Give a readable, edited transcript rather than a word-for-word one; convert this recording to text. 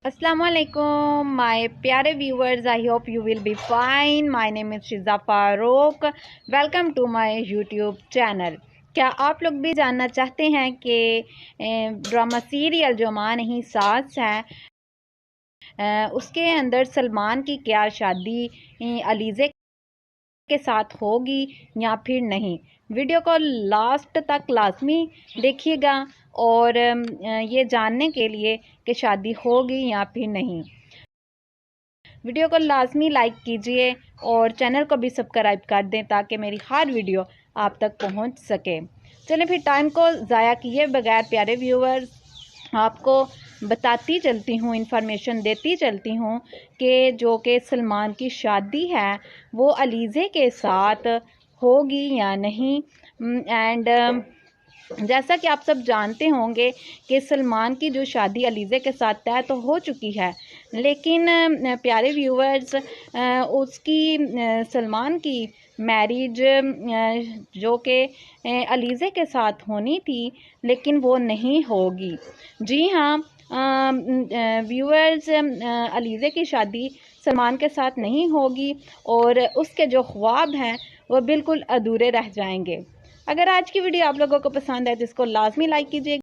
Assalamualaikum, my प्यारे viewers. I hope you will be fine. My name is शिज़ा Farooq. Welcome to my YouTube channel. क्या आप लोग भी जानना चाहते हैं कि ड्रामा सीरियल जो माँ नहीं सास है उसके अंदर सलमान की क्या शादी अलीज़े के साथ होगी या फिर नहीं? वीडियो को लास्ट तक लाजमी देखिएगा और ये जानने के लिए कि शादी होगी या फिर नहीं। वीडियो को लाजमी लाइक कीजिए और चैनल को भी सब्सक्राइब कर दें ताकि मेरी हर वीडियो आप तक पहुंच सके। चलिए फिर टाइम को ज़ाया किए बगैर प्यारे व्यूअर्स आपको बताती चलती हूँ, इंफॉर्मेशन देती चलती हूँ कि जो कि सलमान की शादी है वो अलीज़े के साथ होगी या नहीं। एंड जैसा कि आप सब जानते होंगे कि सलमान की जो शादी अलीज़े के साथ तय तो हो चुकी है, लेकिन प्यारे व्यूअर्स उसकी सलमान की मैरिज जो कि अलीज़े के साथ होनी थी लेकिन वो नहीं होगी। जी हाँ व्यूअर्स, अलीज़े की शादी सलमान के साथ नहीं होगी और उसके जो ख्वाब हैं वो बिल्कुल अधूरे रह जाएंगे। अगर आज की वीडियो आप लोगों को पसंद है तो इसको लाजमी लाइक कीजिए।